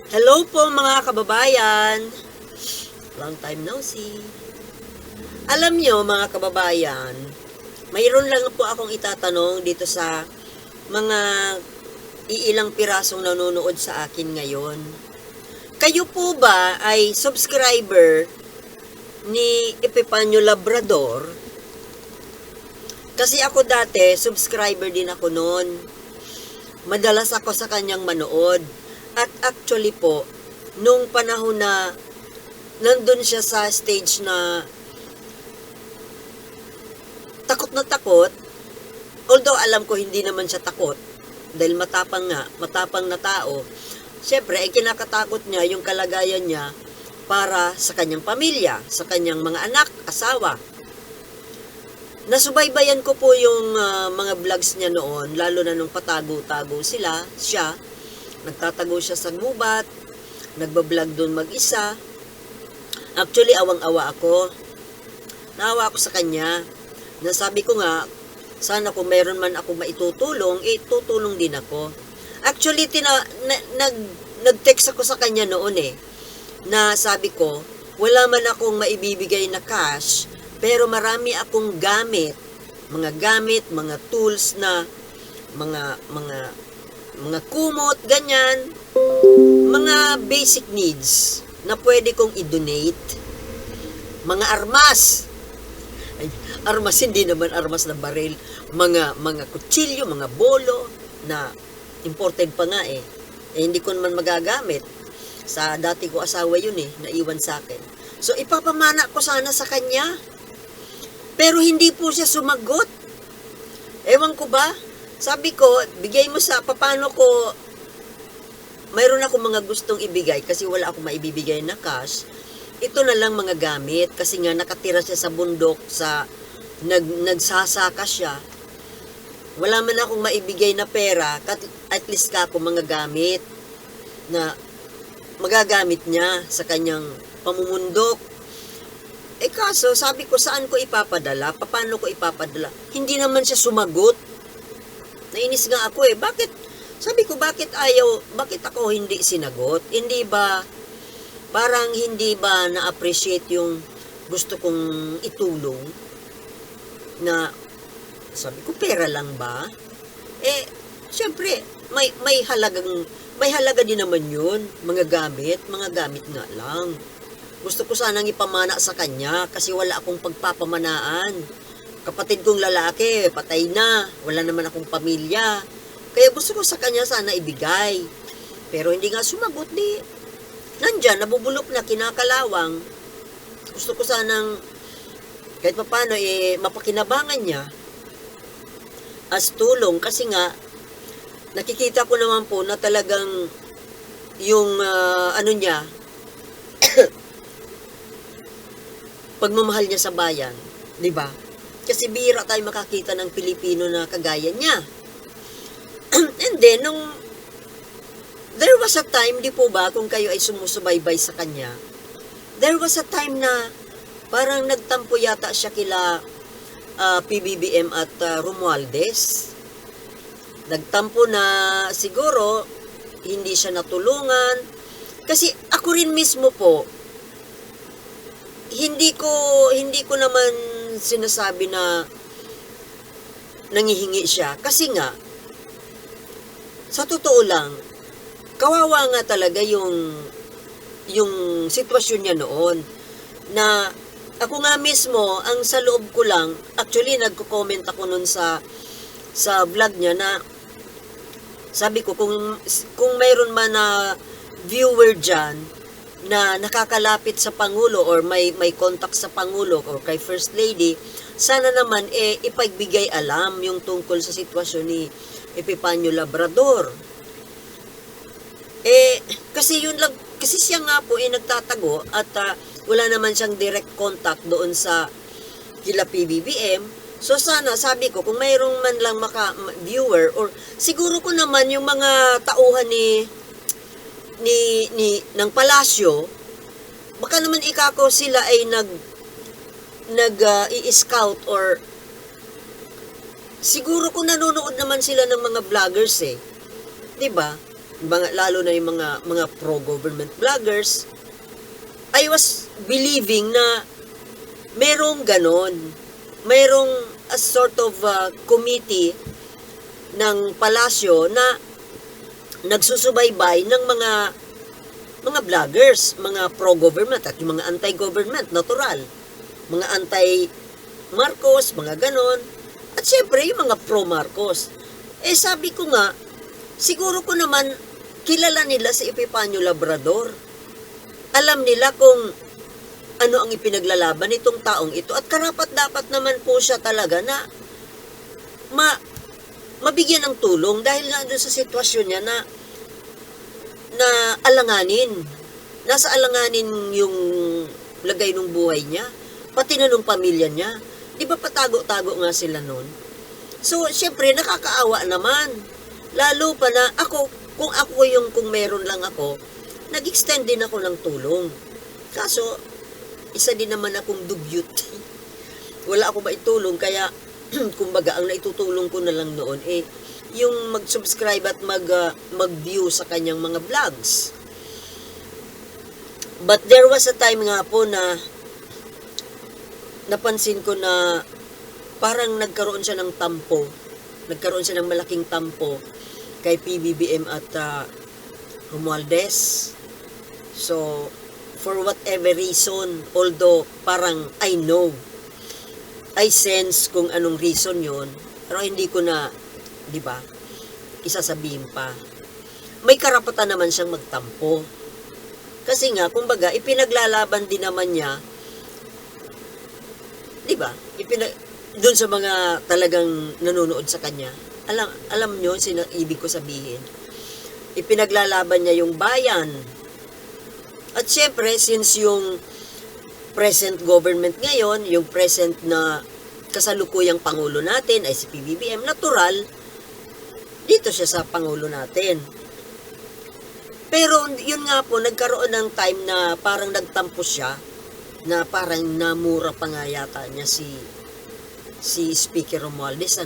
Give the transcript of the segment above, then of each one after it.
Hello po mga kababayan. Long time no see. Alam nyo mga kababayan, mayroon lang po akong itatanong dito sa mga iilang pirasong nanonood sa akin ngayon. Kayo po ba ay subscriber ni Epipanyo Labrador? Kasi ako dati, subscriber din ako noon. Madalas ako sa kanyang manood. At actually po, nung panahon na nandun siya sa stage na takot na takot, although alam ko hindi naman siya takot, dahil matapang na tao, syempre, ay kinakatakot niya yung kalagayan niya para sa kanyang pamilya, sa kanyang mga anak, asawa. Nasubaybayan ko po yung mga vlogs niya noon, lalo na nung patago-tago siya, nagtatago siya sa gubat, nagbablog doon mag-isa. Actually, awang-awa ako. Naawa ako sa kanya. Nasabi ko nga, sana kung meron man ako maitutulong, tutulong din ako. Actually, nag-text ako sa kanya noon na sabi ko, wala man akong maibibigay na cash, pero marami akong gamit, mga tools na, mga kumot, ganyan, mga basic needs na pwede kong i-donate, mga armas. Ay, armas, hindi naman armas na baril, mga kutsilyo, mga bolo, na imported pa nga hindi ko naman magagamit. Sa dati ko asawa yun naiwan sa akin. So, ipapamana ko sana sa kanya. Pero hindi po siya sumagot. Ewan ko ba? Sabi ko, bigay mo paano ko, mayroon ako mga gustong ibigay kasi wala akong maibibigay na cash. Ito na lang mga gamit kasi nga nakatira siya sa bundok, nagsasaka siya. Wala man akong maibigay na pera, at least ako mga gamit na magagamit niya sa kanyang pamumundok. Kaso, sabi ko, saan ko ipapadala? Paano ko ipapadala? Hindi naman siya sumagot. Nainis nga ako Bakit? Sabi ko, bakit ako hindi sinagot? Parang hindi ba na-appreciate yung gusto kong itulong? Na, sabi ko, pera lang ba? Syempre, may halaga din naman yun. Mga gamit nga lang. Gusto ko sanang ipamana sa kanya kasi wala akong pagpapamanaan. Kapatid kong lalaki, patay na. Wala naman akong pamilya. Kaya gusto ko sa kanya sana ibigay. Pero hindi nga sumagot nandyan, nabubulok na, kinakalawang. Gusto ko sanang kahit paano mapakinabangan niya as tulong. Kasi nga, nakikita ko naman po na talagang yung niya, pagmamahal niya sa bayan. Diba? Kasi bihira tayo makakita ng Pilipino na kagaya niya. And then, there was a time, di po ba, kung kayo ay sumusubaybay sa kanya, there was a time na parang nagtampo yata siya kila PBBM at Romualdez. Nagtampo na siguro, hindi siya natulungan. Kasi ako rin mismo po, hindi ko naman sinasabi na nangihingi siya. Kasi nga, sa totoo lang, kawawa nga talaga yung sitwasyon niya noon. Na ako nga mismo, ang sa loob ko lang, actually nagko-comment ako noon sa vlog niya na sabi ko, kung mayroon man na viewer dyan na nakakalapit sa Pangulo or may contact sa Pangulo or kay First Lady, sana naman ipagbigay alam yung tungkol sa sitwasyon ni Epipanyo Labrador. Kasi yun lang, kasi siya nga po nagtatago at wala naman siyang direct contact doon sa kila PBBM. So sana, sabi ko, kung mayroong man lang viewer or siguro ko naman yung mga tauhan ng palasyo, baka naman ikako sila ay i-scout or siguro kung nanonood naman sila ng mga vloggers 'di ba? lalo na yung mga pro-government vloggers, I was believing na merong ganon. Merong a sort of committee ng palasyo na nagsusubaybay ng mga vloggers, mga pro-government at yung mga anti-government, natural. Mga anti-Marcos, mga ganon. At syempre, yung mga pro-Marcos. Sabi ko nga, siguro ko naman, kilala nila si Epifanio Labrador. Alam nila kung ano ang ipinaglalaban nitong taong ito. At karapat-dapat naman po siya talaga na mabigyan ng tulong dahil nga doon sa sitwasyon niya na alanganin. Nasa alanganin yung lagay ng buhay niya. Pati na nung pamilya niya. Di ba patago-tago nga sila noon? So, syempre, nakakaawa naman. Lalo pa na kung meron lang ako, nag-extend din ako ng tulong. Kaso, isa din naman akong dugyot. Wala ako maitulong, kaya, kumbaga, ang naitutulong ko na lang noon, yung mag-subscribe at mag-view sa kanyang mga vlogs. But there was a time nga po na napansin ko na parang nagkaroon siya ng tampo. Nagkaroon siya ng malaking tampo kay PBBM at Romualdez. So, for whatever reason, although parang I sense kung anong reason yon, pero hindi ko na, di ba, isasabihin pa. May karapatan naman siyang magtampo. Kasi nga, kumbaga, ipinaglalaban din naman niya, di ba, doon sa mga talagang nanonood sa kanya. Alam nyo, ibig ko sabihin, ipinaglalaban niya yung bayan. At syempre, since yung present government ngayon, yung present na kasalukuyang Pangulo natin ay si PBBM, natural, dito siya sa Pangulo natin. Pero yun nga po, nagkaroon ng time na parang nagtampo siya, na parang namura pa nga yata niya si Speaker Romualdez,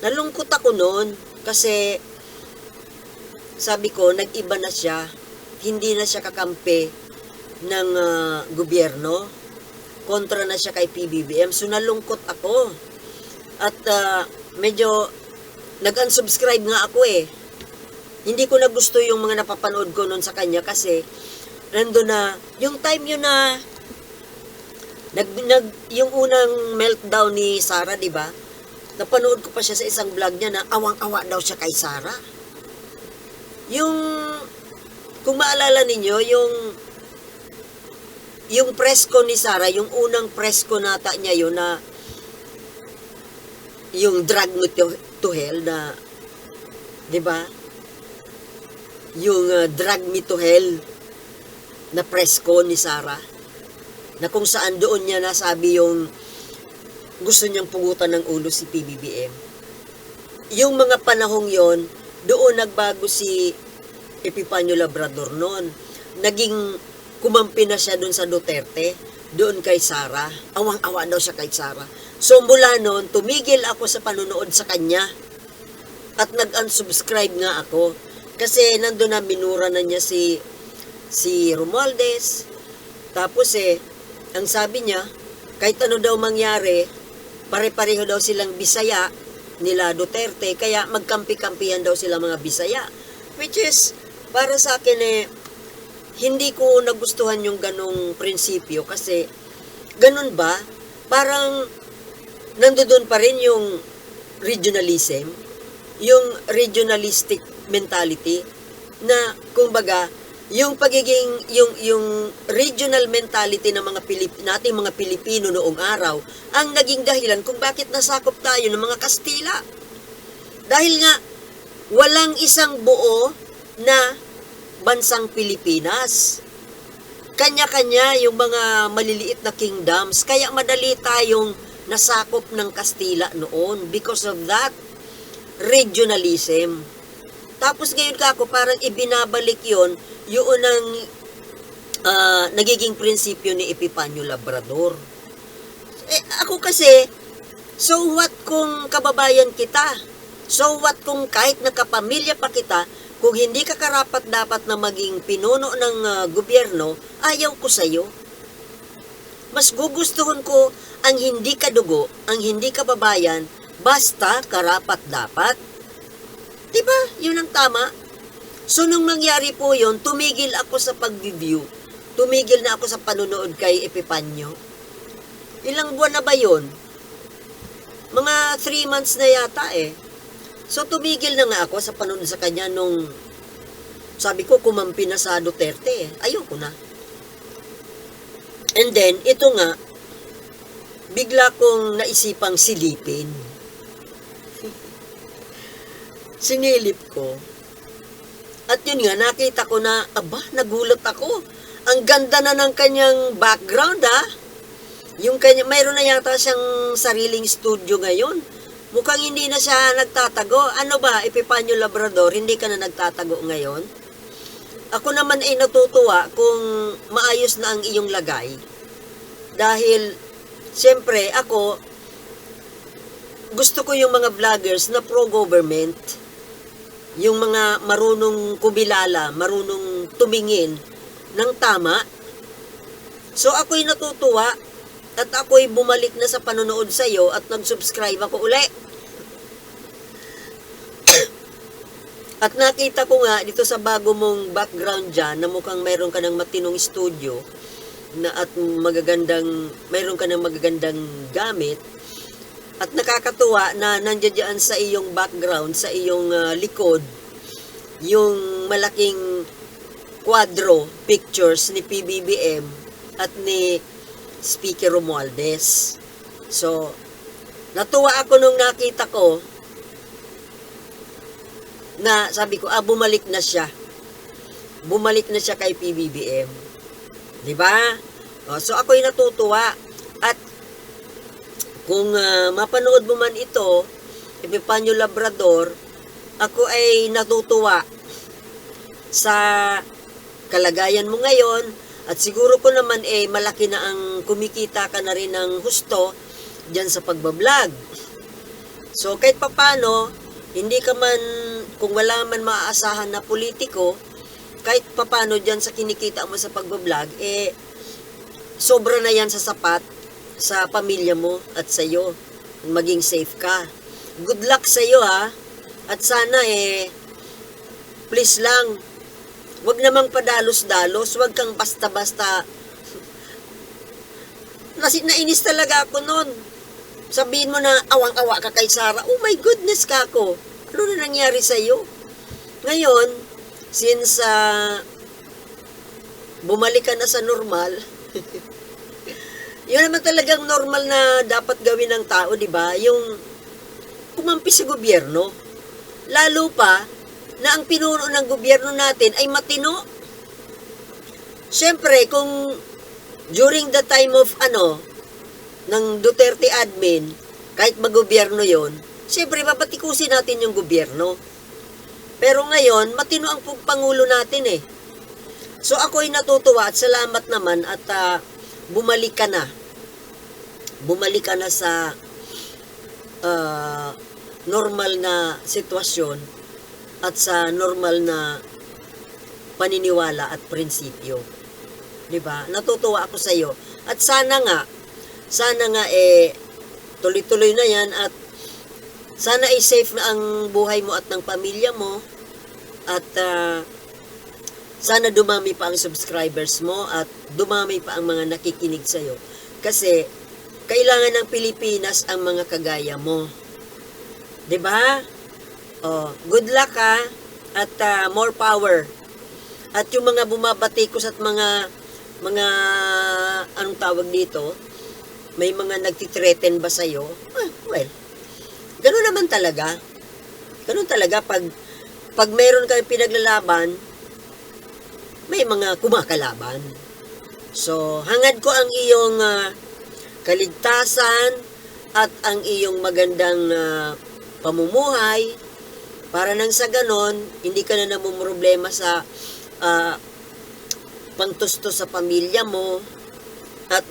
Nalungkot ako noon kasi sabi ko, nag-iba na siya, hindi na siya kakampi ng gobyerno, kontra na siya kay PBBM, so nalungkot ako. At medyo nag-unsubscribe nga ako Hindi ko na gusto yung mga napapanood ko noon sa kanya kasi nandun na, yung time yun na yung unang meltdown ni Sara, di ba? Napanood ko pa siya sa isang vlog niya na awang-awa daw siya kay Sara. Kung maalala ninyo, yung presko ni Sara, yung unang presko nata niya yun na yung drag me to hell na, di ba? Yung drag me to hell na presko ni Sara, na kung saan doon niya nasabi yung gusto niyang pugutan ng ulo si PBBM. Yung mga panahong yon, doon nagbago si Epifanio Labrador noon. Naging kumampi na siya doon sa Duterte, doon kay Sara. Awang-awa daw siya kay Sara. So mula noon, tumigil ako sa panonood sa kanya at nag-unsubscribe nga ako. Kasi nandun na minura na niya si Romualdez. Tapos ang sabi niya, kahit ano daw mangyari, pare-pareho daw silang Bisaya nila Duterte, kaya magkampi-kampihan daw sila mga Bisaya. Which is, para sa akin hindi ko nagustuhan yung ganong prinsipyo kasi ganun ba? Parang nandoon pa rin yung regionalism, yung regionalistic mentality na kumbaga yung pagiging yung regional mentality ng nating mga Pilipino noong araw ang naging dahilan kung bakit nasakop tayo ng mga Kastila. Dahil nga walang isang buo na bansang Pilipinas. Kanya-kanya yung mga maliliit na kingdoms, kaya madali tayong nasakop ng Kastila noon because of that regionalism. Tapos ngayon ako parang ibinabalik yon yung unang nagiging prinsipyo ni Epifanio Labrador. Ako kasi, so what kung kababayan kita? So what kung kahit nakapamilya pa kita, kung hindi ka karapat dapat na maging pinuno ng gobyerno, ayaw ko sa'yo. Mas gugustuhan ko ang hindi ka dugo, ang hindi ka babayan, basta karapat dapat. Diba? Yun ang tama. So, nung nangyari po yun, tumigil ako sa pag-review. Tumigil na ako sa panonood kay Epipanyo. Ilang buwan na ba yun? Mga 3 months na yata eh. So, tumigil na nga ako sa panonood sa kanya nung sabi ko, kumampi na sa Duterte eh. Ayoko na. And then, ito nga, bigla kong naisipang silipin. Sinilip ko. At yun nga, nakita ko na, nagulat ako. Ang ganda na ng kanyang background, ha? Yung kanya, mayroon na yata siyang sariling studio ngayon. Mukhang hindi na siya nagtatago. Ano ba, Epipanyo Labrador, hindi ka na nagtatago ngayon? Ako naman ay natutuwa kung maayos na ang iyong lagay. Dahil, siyempre, ako, gusto ko yung mga vloggers na pro-government. Yung mga marunong kubilala, marunong tumingin ng tama. So, ako'y natutuwa at ako'y bumalik na sa panonood sa'yo at nag-subscribe ako uli. At nakita ko nga dito sa bago mong background dyan na mukhang mayroon ka ng matinong studio na at mayroon ka ng magagandang gamit. At nakakatuwa na nandiyan dyan sa iyong background, sa iyong likod, yung malaking kwadro pictures ni PBBM at ni Speaker Romualdez. So, natuwa ako nung nakita ko na sabi ko, bumalik na siya. Bumalik na siya kay PBBM. Diba? So, ako'y natutuwa. At kung mapanood mo man ito, Epipanyo Labrador, ako ay natutuwa sa kalagayan mo ngayon at siguro ko naman malaki na ang kumikita ka na rin ng husto dyan sa pagbablog. So kahit papano, hindi ka man, kung wala man maaasahan na politiko, kahit papano dyan sa kinikita mo sa pagbablog, sobra na yan sa sapat sa pamilya mo at sa iyo. Maging safe ka. Good luck sa iyo ha. At sana please lang, wag namang padalos-dalos, wag kang basta-basta. Nainis talaga ako noon. Sabihin mo na awang-awa ka kay Sara. Oh my goodness ka ako. Ano na nangyari sa iyo? Ngayon, since bumalik ka na sa normal, yun naman talagang normal na dapat gawin ng tao, di ba? Yung kumampi sa gobyerno. Lalo pa na ang pinuno ng gobyerno natin ay matino. Siyempre, kung during the time of ng Duterte admin, kahit mag-gobyerno yon, siyempre babatikusin natin yung gobyerno. Pero ngayon, matino ang pangulo natin eh. So ako ay natutuwa at salamat naman at bumalik ka na. Bumalik ka na sa normal na sitwasyon at sa normal na paniniwala at prinsipyo. 'Di ba? Natutuwa ako sa iyo. At sana nga tuloy-tuloy na 'yan at sana ay safe na ang buhay mo at ng pamilya mo at sana dumami pa ang subscribers mo at dumami pa ang mga nakikinig sa iyo. Kasi kailangan ng Pilipinas ang mga kagaya mo. 'Di ba? Good luck ha at more power. At yung mga bumabatikos at mga anong tawag dito, may mga nagtitreten ba sa iyo? Well, ganoon naman talaga. Ganoon talaga pag meron kang pinaglalaban, may mga kumakalaban. So, hangad ko ang iyong kaligtasan at ang iyong magandang pamumuhay para nang sa ganon, hindi ka na namumroblema sa pangtusto sa pamilya mo at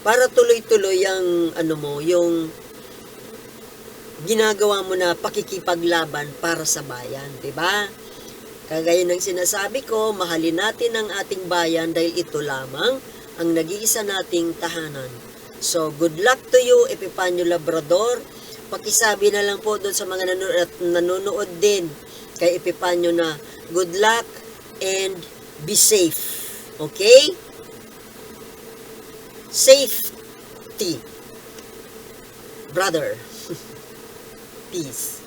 para tuloy-tuloy ang yung ginagawa mo na pakikipaglaban para sa bayan, 'di ba? Kagaya ng sinasabi ko, mahalin natin ang ating bayan dahil ito lamang ang nag-iisa nating tahanan. So, good luck to you, Epifanio Labrador. Pakisabi na lang po doon sa mga nanonood din kay Epifanio na good luck and be safe. Okay? Safety. Brother. Peace.